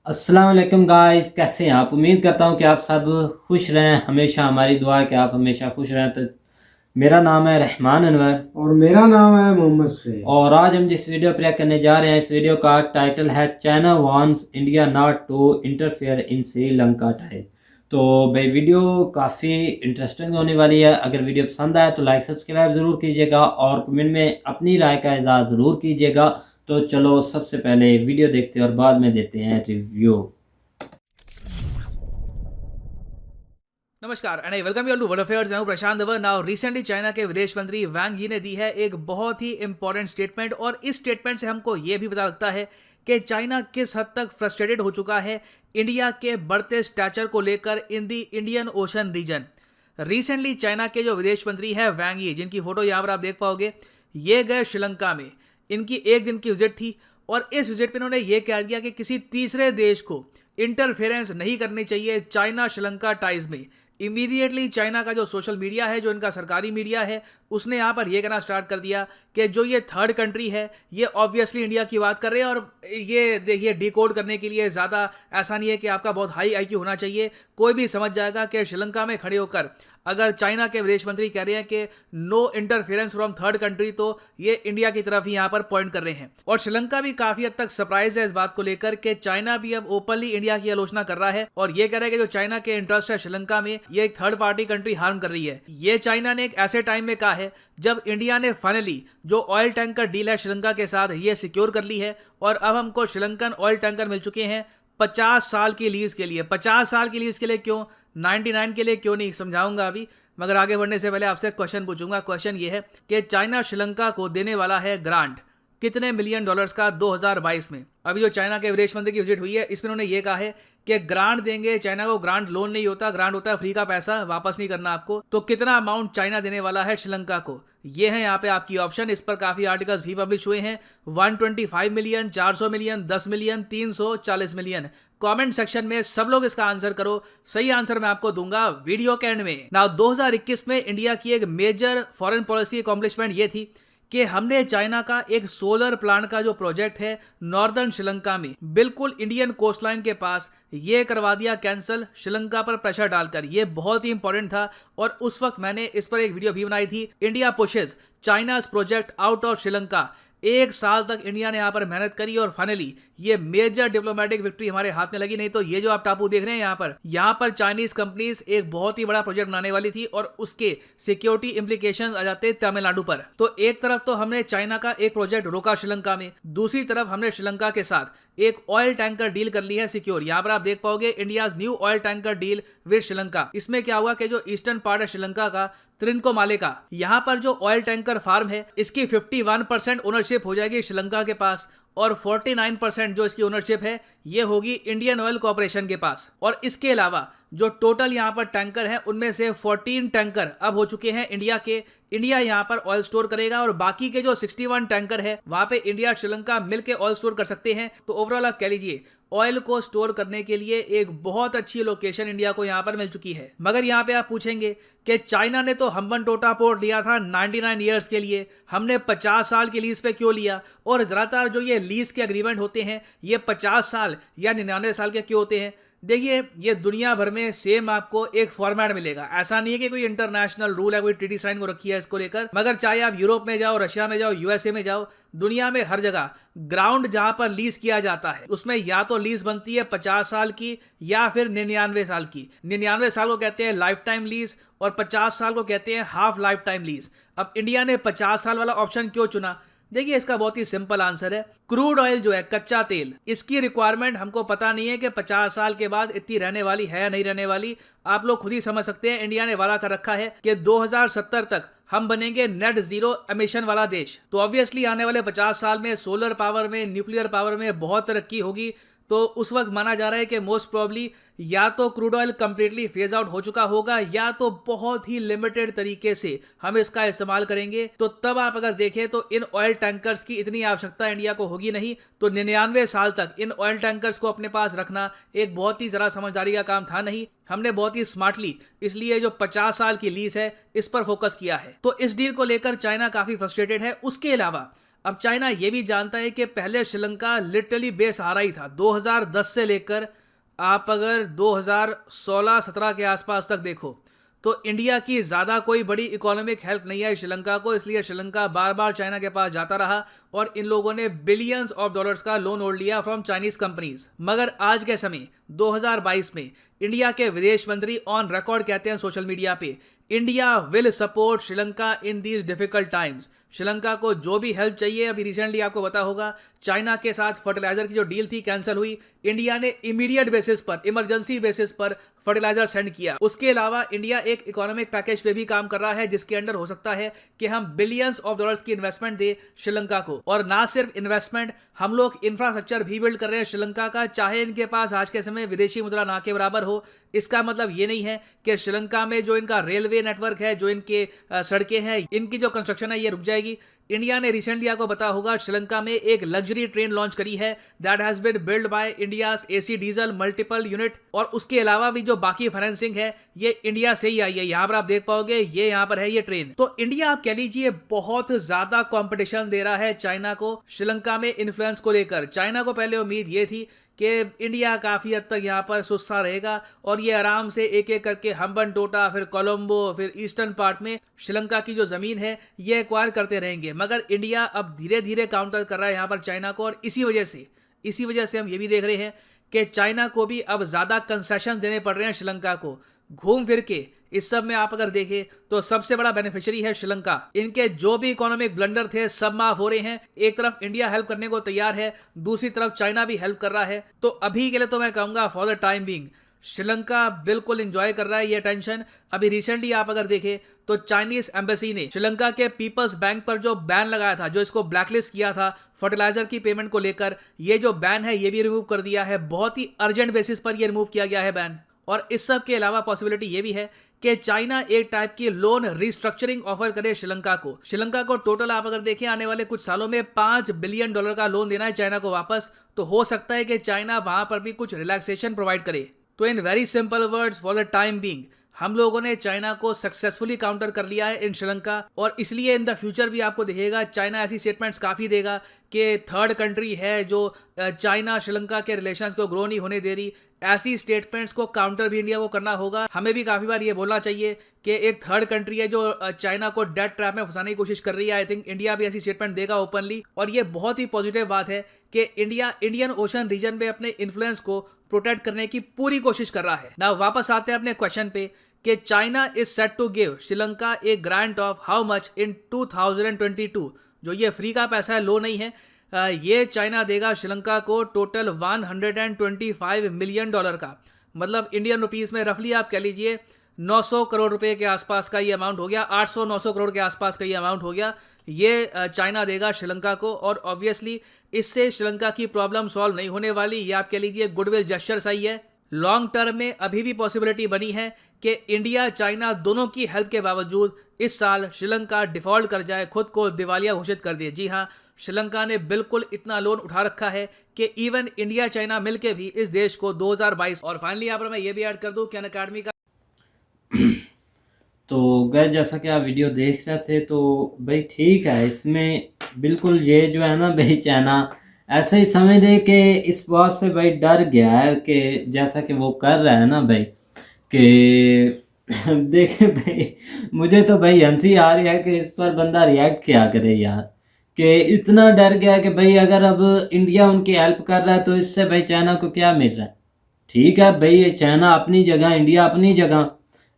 अस्सलाम वालेकुम गाइस, कैसे हैं आप। उम्मीद करता हूं कि आप सब खुश रहें। हमेशा हमारी दुआ है कि आप हमेशा खुश रहें। तो मेरा नाम है रहमान अनवर और मेरा नाम है मोहम्मद सुहेल। और आज हम जिस वीडियो प्ले करने जा रहे हैं, इस वीडियो का टाइटल है China wants India not to interfere in Sri Lanka type. तो भाई वीडियो काफ़ी इंटरेस्टिंग होने वाली है। अगर वीडियो पसंद आए तो लाइक सब्सक्राइब ज़रूर कीजिएगा और कमेंट में अपनी राय का इज़हार ज़रूर कीजिएगा। तो चलो सबसे पहले वीडियो देखते हैं और बाद में देते हैं रिव्यू। नमस्कार and I welcome you to world affairs. मैं हूं प्रशांत दवर। नाउ रिसेंटली चाइना के विदेश मंत्री वांग यी ने दी है एक बहुत ही इंपॉर्टेंट स्टेटमेंट, और इस स्टेटमेंट से हमको ये भी पता लगता है कि चाइना किस हद तक फ्रस्ट्रेटेड हो चुका है इंडिया के बढ़ते स्टैचर को लेकर in the Indian Ocean region. Recently China के जो विदेश मंत्री हैं वांग यी, जिनकी फोटो यहाँ पर आप देख पाओगे, ये गए श्रीलंका में। इनकी एक दिन की विजिट थी और इस विजिट पे इन्होंने ये कह दिया कि किसी तीसरे देश को इंटरफेरेंस नहीं करनी चाहिए चाइना श्रीलंका टाइज में। इमीडिएटली चाइना का जो सोशल मीडिया है, जो इनका सरकारी मीडिया है, उसने यहाँ पर यह कहना स्टार्ट कर दिया कि जो ये थर्ड कंट्री है ये ऑब्वियसली इंडिया की बात कर रहे हैं। और ये देखिए, डिकोड करने के लिए ज़्यादा ऐसा नहीं है कि आपका बहुत हाई आईक्यू होना चाहिए। कोई भी समझ जाएगा कि श्रीलंका में खड़े होकर अगर चाइना के विदेश मंत्री कह रहे हैं कि no interference from third country, तो ये इंडिया की तरफ ही यहाँ पर पॉइंट कर रहे हैं। और श्रीलंका भी काफ़ी हद तक सरप्राइज है इस बात को लेकर कि चाइना भी अब ओपनली इंडिया की आलोचना कर रहा है और ये कह रहा है कि जो चाइना के इंटरेस्ट है श्रीलंका में, ये एक थर्ड पार्टी कंट्री हार्म कर रही है। ये चाइना ने एक ऐसे टाइम में कहा है जब इंडिया ने फाइनली जो ऑयल टैंकर डील है श्रीलंका के साथ ये सिक्योर कर ली है और अब हमको श्रीलंकन ऑयल टैंकर मिल चुके हैं 50 साल की लीज के लिए। 50 साल की लीज के लिए क्यों, 99 के लिए क्यों नहीं, समझाऊंगा अभी। मगर आगे बढ़ने से पहले आपसे क्वेश्चन पूछूंगा। क्वेश्चन ये है कि चाइना श्रीलंका को देने वाला है ग्रांट कितने मिलियन डॉलर्स का 2022 में। अभी जो चाइना के विदेश मंत्री की विजिट हुई है, इसमें उन्होंने ये कहा है कि ग्रांट देंगे चाइना को। ग्रांट लोन नहीं होता, ग्रांट होता है फ्री का पैसा, वापस नहीं करना आपको। तो कितना अमाउंट चाइना देने वाला है श्रीलंका को, ये है यहाँ पे आपकी ऑप्शन। इस पर काफी आर्टिकल्स भी पब्लिश हुए हैं। 125 million, 400 million, 10 million, 340 million. Comment section में सब लोग इसका आंसर करो। सही आंसर मैं आपको दूंगा वीडियो के एंड में। नाउ 2021 में इंडिया की एक मेजर फॉरेन पॉलिसी अकॉम्प्लिशमेंट ये थी कि हमने चाइना का एक सोलर प्लांट का जो प्रोजेक्ट है नॉर्दर्न श्रीलंका में, बिल्कुल इंडियन कोस्टलाइन के पास, ये करवा दिया कैंसिल श्रीलंका पर प्रेशर डालकर। ये बहुत ही इंपॉर्टेंट था और उस वक्त मैंने इस पर एक वीडियो भी बनाई थी, India pushes China's project out of Sri Lanka. एक साल तक इंडिया ने यहाँ पर मेहनत करी और फाइनली ये मेजर डिप्लोमेटिक विक्ट्री हमारे हाथ में लगी। नहीं तो ये जो आप टापू देख रहे हैं यहाँ पर चाइनीज कंपनीज एक बहुत ही बड़ा प्रोजेक्ट बनाने वाली थी और उसके सिक्योरिटी इंप्लीकेशंस आ जाते तमिलनाडु पर। तो एक तरफ तो हमने चाइना का एक प्रोजेक्ट रोका श्रीलंका में, दूसरी तरफ हमने श्रीलंका के साथ एक ऑयल टैंकर डील कर ली है सिक्योर। यहाँ पर आप देख पाओगे India's new oil tanker deal with Sri Lanka. इसमें क्या हुआ कि जो ईस्टर्न पार्ट है श्रीलंका का, त्रिनकोमाले का, यहाँ पर जो ऑयल टैंकर फार्म है इसकी 51% ओनरशिप हो जाएगी श्रीलंका के पास और 49% जो इसकी ओनरशिप है ये होगी इंडियन ऑयल कॉर्पोरेशन के पास। और इसके अलावा जो टोटल यहाँ पर टैंकर हैं उनमें से 14 टैंकर अब हो चुके हैं इंडिया के। इंडिया यहाँ पर ऑयल स्टोर करेगा और बाकी के जो 61 टैंकर है वहां पे इंडिया श्रीलंका मिलके ऑयल स्टोर कर सकते हैं। तो ओवरऑल आप कह लीजिए ऑयल को स्टोर करने के लिए एक बहुत अच्छी लोकेशन इंडिया को यहाँ पर मिल चुकी है। मगर यहाँ पे आप पूछेंगे कि चाइना ने तो हम्बनटोटा पोर्ट लिया था 99 ईयर्स के लिए, हमने 50 साल की लीज पे क्यों लिया। और ज़्यादातर जो ये लीज के एग्रीमेंट होते हैं ये 50 साल या 99 साल के क्यों होते हैं। देखिए, ये दुनिया भर में सेम आपको एक फॉर्मेट मिलेगा। ऐसा नहीं है कि कोई इंटरनेशनल रूल है, कोई ट्रीटी साइन को रखी है इसको लेकर। मगर चाहे आप यूरोप में जाओ, रशिया में जाओ, यूएसए में जाओ, दुनिया में हर जगह ग्राउंड जहां पर लीज किया जाता है उसमें या तो लीज बनती है 50 साल की या फिर 99 साल की। 99 साल को कहते हैं लाइफ टाइम लीज और 50 साल को कहते हैं हाफ लाइफ टाइम लीज। अब इंडिया ने 50 साल वाला ऑप्शन क्यों चुना? देखिए, इसका बहुत ही सिंपल आंसर है। क्रूड ऑयल जो है, कच्चा तेल, इसकी रिक्वायरमेंट हमको पता नहीं है कि 50 साल के बाद इतनी रहने वाली है या नहीं रहने वाली। आप लोग खुद ही समझ सकते हैं। इंडिया ने वादा कर रखा है कि 2070 तक हम बनेंगे नेट जीरो एमिशन वाला देश। तो ऑब्वियसली आने वाले 50 साल में सोलर पावर में, न्यूक्लियर पावर में बहुत तरक्की होगी। तो उस वक्त माना जा रहा है कि मोस्ट प्रोबेबली या तो crude oil completely phase out हो चुका होगा या तो बहुत ही लिमिटेड तरीके से हम इसका इस्तेमाल करेंगे। तो तब आप अगर देखें तो इन ऑयल टैंकर्स की इतनी आवश्यकता इंडिया को होगी नहीं। तो 99 साल तक इन ऑयल टैंकर्स को अपने पास रखना एक बहुत ही जरा समझदारी का काम था नहीं। हमने बहुत ही स्मार्टली इसलिए जो 50 साल की लीज है इस पर फोकस किया है। तो इस डील को लेकर चाइना काफी फ्रस्ट्रेटेड है। उसके अलावा अब चाइना यह भी जानता है कि पहले श्रीलंका लिटरली बेसहारा ही था। 2010 से लेकर आप अगर 2016-17 के आसपास तक देखो तो इंडिया की ज़्यादा कोई बड़ी इकोनॉमिक हेल्प नहीं आई श्रीलंका को, इसलिए श्रीलंका बार बार चाइना के पास जाता रहा और इन लोगों ने बिलियंस ऑफ डॉलर्स का लोन ओढ़ लिया फ्रॉम चाइनीज कंपनीज। मगर आज के समय 2022 में इंडिया के विदेश मंत्री ऑन रिकॉर्ड कहते हैं सोशल मीडिया पे, India will support Sri Lanka in these difficult times. Sri Lanka को जो भी हेल्प चाहिए, अभी रिसेंटली आपको पता होगा चाइना के साथ फर्टिलाइजर की जो डील थी कैंसिल हुई, इंडिया ने इमीडिएट बेसिस पर, इमरजेंसी बेसिस पर फर्टिलाइजर सेंड किया। उसके अलावा इंडिया एक इकोनॉमिक पैकेज पे भी काम कर रहा है जिसके अंडर हो सकता है कि हम बिलियंस ऑफ डॉलर्स की इन्वेस्टमेंट दे श्रीलंका को। और ना सिर्फ इन्वेस्टमेंट, हम लोग इंफ्रास्ट्रक्चर भी बिल्ड कर रहे हैं श्रीलंका का, चाहे इनके पास आज के समय विदेशी मुद्रा ना के बराबर हो। इसका मतलब ये नहीं है कि श्रीलंका में जो इनका रेलवे नेटवर्क है, जो इनके सड़कें हैं, इनकी जो कंस्ट्रक्शन है ये रुक जाएगी। इंडिया ने रिसेंटली आपको पता होगा श्रीलंका में एक लग्जरी ट्रेन लॉन्च करी है that has been build by India's AC diesel multiple unit. और उसके अलावा भी जो बाकी फाइनेंसिंग है ये इंडिया से ही आई है। यहाँ पर आप देख पाओगे ये यहाँ पर है ये ट्रेन। तो इंडिया आप कह लीजिए बहुत ज्यादा कंपटीशन दे रहा है चाइना को श्रीलंका में इन्फ्लुएंस को लेकर। चाइना को पहले उम्मीद ये थी कि इंडिया काफ़ी हद तक यहाँ पर सुस्ता रहेगा और ये आराम से एक एक करके हम्बन टोटा, फिर कोलंबो, फिर ईस्टर्न पार्ट में श्रीलंका की जो ज़मीन है ये एक्वायर करते रहेंगे। मगर इंडिया अब धीरे धीरे काउंटर कर रहा है यहाँ पर चाइना को और इसी वजह से हम ये भी देख रहे हैं कि चाइना को भी अब ज़्यादा कंसेशन देने पड़ रहे हैं श्रीलंका को। घूम फिर के इस सब में आप अगर देखें तो सबसे बड़ा बेनिफिशियरी है श्रीलंका। इनके जो भी इकोनॉमिक ब्लंडर थे सब माफ हो रहे हैं। एक तरफ इंडिया हेल्प करने को तैयार है, दूसरी तरफ चाइना भी हेल्प कर रहा है। तो अभी के लिए तो मैं कहूंगा for the time being Sri Lanka बिल्कुल एंजॉय कर रहा है ये टेंशन। अभी रिसेंटली आप अगर देखें तो चाइनीज एम्बेसी ने श्रीलंका के पीपल्स बैंक पर जो बैन लगाया था, जो इसको ब्लैकलिस्ट किया था फर्टिलाइजर की पेमेंट को लेकर, ये जो बैन है ये भी रिमूव कर दिया है। बहुत ही अर्जेंट बेसिस पर ये रिमूव किया गया है बैन। और इस सब के अलावा पॉसिबिलिटी ये भी है कि चाइना एक टाइप की लोन रिस्ट्रक्चरिंग ऑफर करे श्रीलंका को। श्रीलंका को टोटल आप अगर देखें आने वाले कुछ सालों में $5 बिलियन का लोन देना है चाइना को वापस। तो हो सकता है कि चाइना वहां पर भी कुछ रिलैक्सेशन प्रोवाइड करे। तो in very simple words for the time being हम लोगों ने चाइना को सक्सेसफुली काउंटर कर लिया है इन श्रीलंका। और इसलिए इन द फ्यूचर भी आपको दिखेगा चाइना ऐसी स्टेटमेंट्स काफ़ी देगा कि थर्ड कंट्री है जो चाइना श्रीलंका के रिलेशंस को ग्रो नहीं होने दे रही। ऐसी स्टेटमेंट्स को काउंटर भी इंडिया को करना होगा। हमें भी काफ़ी बार ये बोलना चाहिए कि एक थर्ड कंट्री है जो चाइना को डेट ट्रैप में फंसाने की कोशिश कर रही है। आई थिंक इंडिया भी ऐसी स्टेटमेंट देगा ओपनली। और ये बहुत ही पॉजिटिव बात है कि इंडिया इंडियन ओशन रीजन में अपने इन्फ्लुएंस को प्रोटेक्ट करने की पूरी कोशिश कर रहा है ना। वापस आते हैं अपने क्वेश्चन पे कि China is set to give Sri Lanka A grant of how much in 2022। जो ये फ्री का पैसा है, लो नहीं है, ये चाइना देगा श्रीलंका को टोटल $125 मिलियन का। मतलब इंडियन रुपीस में रफली आप कह लीजिए 900 करोड़ रुपए के आसपास का ये अमाउंट हो गया, 800-900 करोड़ के आसपास का ये अमाउंट हो गया। ये चाइना देगा श्रीलंका को। और ऑब्वियसली इससे श्रीलंका की प्रॉब्लम सॉल्व नहीं होने वाली, ये आप कह लीजिए गुडविल जेस्चर सही है। लॉन्ग टर्म में अभी भी पॉसिबिलिटी बनी है कि इंडिया चाइना दोनों की हेल्प के बावजूद इस साल श्रीलंका डिफॉल्ट कर जाए, खुद को दिवालिया घोषित कर दे। जी हाँ, श्रीलंका ने बिल्कुल इतना लोन उठा रखा है कि इवन इंडिया चाइना मिलके भी इस देश को 2022। और फाइनली यहाँ पर मैं ये भी ऐड कर दूं कि अनअकैडमी का तो गैस जैसा कि आप वीडियो देख रहे थे तो भाई ठीक है, इसमें बिल्कुल ये जो है ना भाई चाइना ऐसे ही समझ ले कि इस बात से भाई डर गया है कि जैसा कि वो कर रहा है ना भाई कि देखे भाई मुझे तो भाई हंसी आ रही है कि इस पर बंदा रिएक्ट क्या करे यार, कि इतना डर गया कि भाई अगर अब इंडिया उनकी हेल्प कर रहा है तो इससे भाई चाइना को क्या मिल रहा है। ठीक है भाई, ये चाइना अपनी जगह, इंडिया अपनी जगह।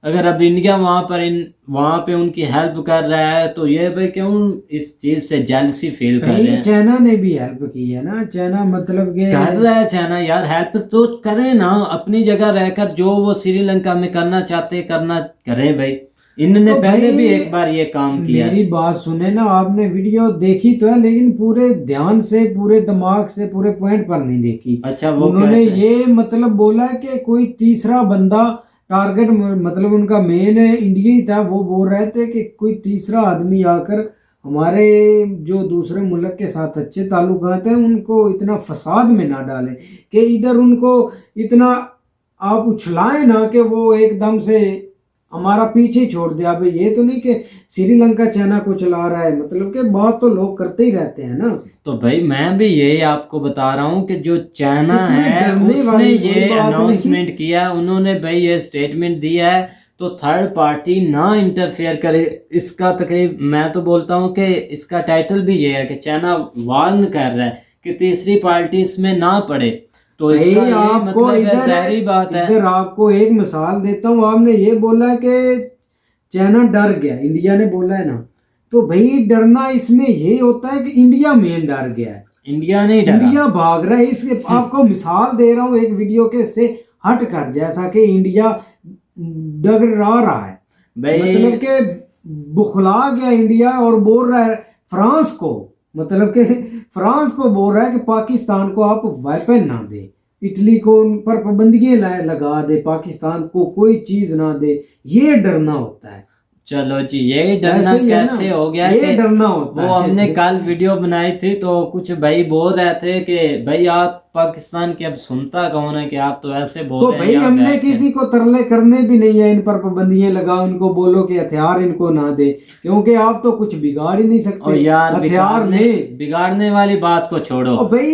अगर अब इंडिया वहाँ पे उनकी हेल्प कर रहा है तो ये भाई क्यों इस चीज़ से जेलसी फील कर रहे हैं। चाइना ने भी हेल्प की है ना, चाइना मतलब कि कर रहा है चाइना यार, हेल्प तो करे ना अपनी जगह रहकर, जो वो श्रीलंका में करना चाहते करना करें भाई। इन्होंने तो पहले भाई भी एक बार ये काम किया। मेरी बात सुने ना, आपने वीडियो देखी तो है लेकिन पूरे ध्यान से, पूरे दिमाग से, पूरे पॉइंट पर नहीं देखी। अच्छा, वो उन्होंने कैसे? ये मतलब बोला कि कोई तीसरा बंदा टारगेट, मतलब उनका मेन इंडिया ही था। वो बोल रहे थे कि कोई तीसरा आदमी आकर हमारे जो दूसरे मुल्क के साथ अच्छे ताल्लुकात हैं उनको इतना फसाद में ना डाले कि इधर उनको इतना आप उछलाएं ना कि वो एकदम से हमारा पीछे ही छोड़ दिया। अब ये तो नहीं कि श्रीलंका चाइना को चला रहा है, मतलब कि बात तो लोग करते ही रहते हैं ना। तो भाई मैं भी यही आपको बता रहा हूँ कि जो चाइना इसमें है डरने उसने वाली कोई ये बात नहीं। अनाउंसमेंट किया है, उन्होंने भाई ये स्टेटमेंट दिया है तो थर्ड पार्टी ना इंटरफेयर करे। इसका तकरीब मैं तो बोलता हूँ कि इसका टाइटल भी ये है कि चाइना वार्न कर रहा है कि तीसरी पार्टी इसमें ना पड़े। तो भाई इसका ये आपको मतलब है, इधर जाहिर बात है। इधर आपको एक मिसाल देता हूँ। आपने ये बोला कि चाइना डर गया, इंडिया ने बोला है ना, तो भाई डरना इसमें ये होता है कि इंडिया मेन डर गया है। इंडिया नहीं डरा। इंडिया भाग रहा है। इसके आपको मिसाल दे रहा हूँ एक वीडियो के से हट कर, जैसा कि इंडिया डगरा रहा है, भाई मतलब कि बुखला गया इंडिया और बोल रहा है फ्रांस को, मतलब कि फ्रांस को बोल रहा है कि पाकिस्तान को आप वेपन ना दे, इटली को उन पर पाबंदियां लगा दे, पाकिस्तान को कोई चीज ना दे। ये डरना होता है। चलो जी, ये डरना ऐसे ही है ना, कैसे हो गया ये कि डरना होता वो है। हमने कल वीडियो बनाई थी तो कुछ भाई बोल रहे थे कि भाई आप पाकिस्तान की, अब सुनता कौन है कि आप तो ऐसे बोल तो रहे हैं भाई यहाँ हमने बैठ के। किसी को तरले करने भी नहीं है, इन पर पाबंदियां लगाओ, इनको बोलो कि हथियार इनको ना दे, क्योंकि आप तो कुछ बिगाड़ ही नहीं और सकते। यार हथियार ले। बिगाड़ने वाली बात को छोड़ो। और भाई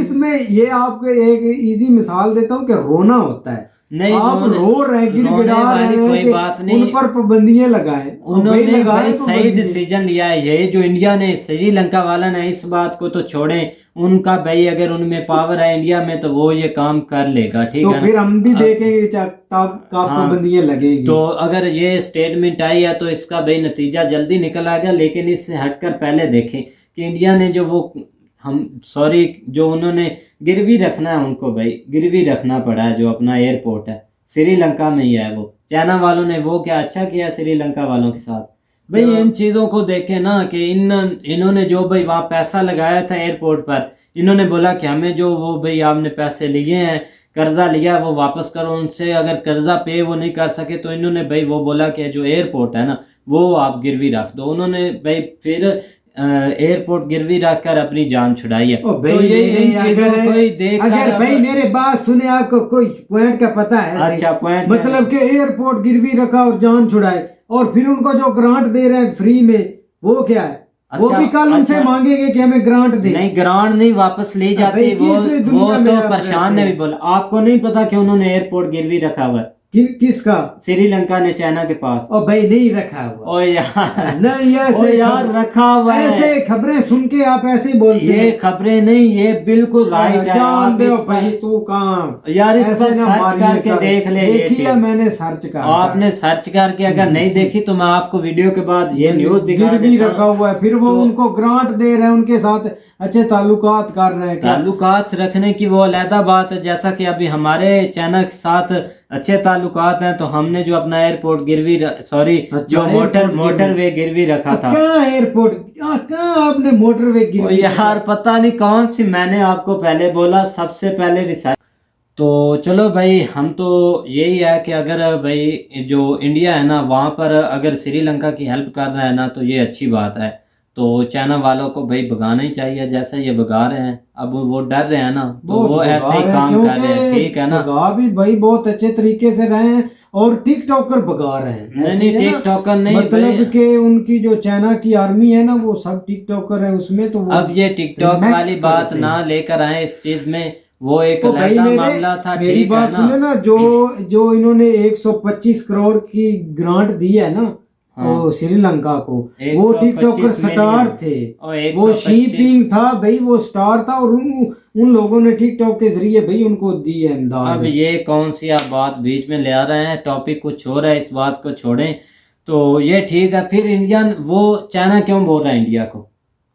इसमें ये आपको एक इजी मिसाल देता हूँ कि रोना होता है। नहीं, आप रो रहे हैं, रोने गिड़गिड़ा वाली रहे हैं कोई कि बात उन नहीं। पर पाबंदियां लगाए। उन्होंने भाई सही पाबंदियां। डिसीजन लिया है। ये जो इंडिया ने, श्रीलंका वाला ने, इस बात को तो छोड़े, उनका भाई अगर उनमें पावर है इंडिया में तो वो ये काम कर लेगा, ठीक तो है ना। फिर हम भी देखेंगे तब पाबंदियां लगेगी। तो अगर ये स्टेटमेंट आई है तो इसका भाई नतीजा जल्दी निकल आएगा। लेकिन इससे हटकर पहले देखें कि इंडिया ने जो वो जो उन्होंने गिरवी रखना है, उनको भाई गिरवी रखना पड़ा है, जो अपना एयरपोर्ट है श्रीलंका में ही है। वो चाइना वालों ने वो क्या अच्छा किया श्रीलंका वालों के साथ। भाई इन चीज़ों को देखें ना कि इन्होंने जो भाई वहाँ पैसा लगाया था एयरपोर्ट पर, इन्होंने बोला कि हमें जो वो भाई आपने पैसे लिए हैं, कर्जा लिया, वो वापस करो। उनसे अगर कर्जा पे वो नहीं कर सके तो इन्होंने भाई वो बोला कि जो एयरपोर्ट है ना वो आप गिरवी रख दो। उन्होंने भाई फिर एयरपोर्ट गिरवी रख कर अपनी जान छुड़ाई है। ओ भाई तो ये इन चीजों को ही देख अगर भाई मेरे बात सुने, आपको कोई पॉइंट का पता है ऐसे? अच्छा, पॉइंट मतलब कि एयरपोर्ट गिरवी रखा और जान छुड़ाए, और फिर उनको जो ग्रांट दे रहे हैं फ्री में, वो क्या है? वो अच्छा, भी कल उनसे अच्छा। मांगेंगे कि हमें ग्रांट दे। नहीं, ग्रांट नहीं वापस ली जाती। भाई वो किस वो दुनिया में तो आप प्रशांत ने रहते भी हैं? बोला। आपको नहीं पता कि उन्होंने एयरपोर्ट गिरवी रखा हुआ है? किसका? श्रीलंका ने चाइना के पास। ओ भाई नहीं रखा हुआ। ओ यार, नहीं ओ ऐसे यार रखा हुआ है। ऐसे खबरें सुन के आप ऐसे ही बोलते ये हैं। खबरें नहीं, ये बिल्कुल राइट है। जान आप दो इस भाई, पर- तू कहाँ यार इस ऐसे पर ना सर्च मारिए करके कर। देख ले। ये देखी चीज है मैंने, सर्च कर आपने सर्च करके अगर नहीं देखी तो मैं आपको वीडियो के बाद ये न्यूज दिखा गिरवी देता रखा हूं। हुआ है, फिर वो तो- उनको ग्रांट दे रहे हैं, उनके साथ अच्छे ताल्लुकात कर रहे हैं। क्या ताल्लुकात रखने की वो अलहदा बात है। जैसा कि अभी हमारे चाइना के साथ अच्छे ताल्लुकात हैं, तो हमने जो अपना एयरपोर्ट जो मोटरवे गिरवी रखा था। कहाँ एयरपोर्ट, कहाँ आपने मोटरवे ओ गिरवी? यार पता नहीं कौन सी, मैंने आपको पहले बोला सबसे पहले रिसर्च। तो चलो भाई, हम तो यही है कि अगर भाई जो इंडिया है ना वहाँ पर अगर श्रीलंका की हेल्प कर रहा है ना तो ये अच्छी बात है। तो चाइना वालों को भाई भगाना ही चाहिए, जैसे ये भगा रहे हैं। अब वो डर रहे हैं ना तो वो ऐसे ही काम कर रहे हैं, ठीक है ना। भगा भी भाई बहुत अच्छे तरीके से रहे हैं, और टिकटॉकर भगा रहे हैं। नहीं ऐसे नहीं, है ना? टिकटॉकर नहीं मतलब भाई। कि उनकी जो चाइना की आर्मी है ना वो सब टिकटॉकर है उसमें। तो वो अब ये टिकटॉक मैक्स वाली बात करते हैं। ना लेकर आए इस चीज में, वो एक तो भाई अलग मामला था, मेरी ठीक है बात ना। सुने ना, जो इन्होंने 125 करोड़ की ग्रांट दी है ना, हाँ। वो श्रीलंका को, वो 125 टिकटॉकर स्टार मिलियन। थे। और वो 125 शीपिंग था भाई, वो स्टार था, और उन लोगों ने टिकटॉक के जरिए भाई उनको दी है इमदाद। अब ये कौन सी आप बात बीच में ले आ रहे हैं? टॉपिक कुछ हो रहा है, इस बात को छोड़ें। तो ये ठीक है। फिर इंडियन वो चाइना क्यों बोल रहा है इंडिया को?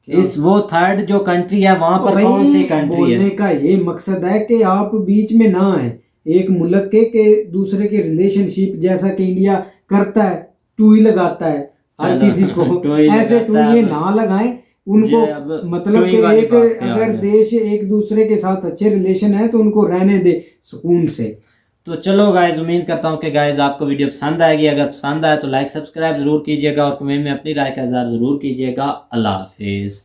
इस वो थर्ड जो कंट्री है वहां पर कौन सी कंट्री बोलने है? का ये मकसद है कि आप बीच में ना आए, एक मुल्क के दूसरे के रिलेशनशिप, जैसा कि इंडिया करता है, टू ही लगाता है हर चलो, किसी को। टू ही ऐसे लगाता टू है, ये अब ना लगाएं उनको, ये अब मतलब टू ही कि वाली एक बात पे आ अगर गए। देश एक दूसरे के साथ अच्छे रिलेशन है तो उनको रहने दे सुकून से। तो चलो गाइज, उम्मीद करता हूँ कि गाइज आपको वीडियो पसंद आएगी। अगर पसंद आए तो लाइक सब्सक्राइब जरूर कीजिएगा और कमेंट में अपनी राय का इज़हार जरूर कीजिएगा। अल्लाह हाफिज़।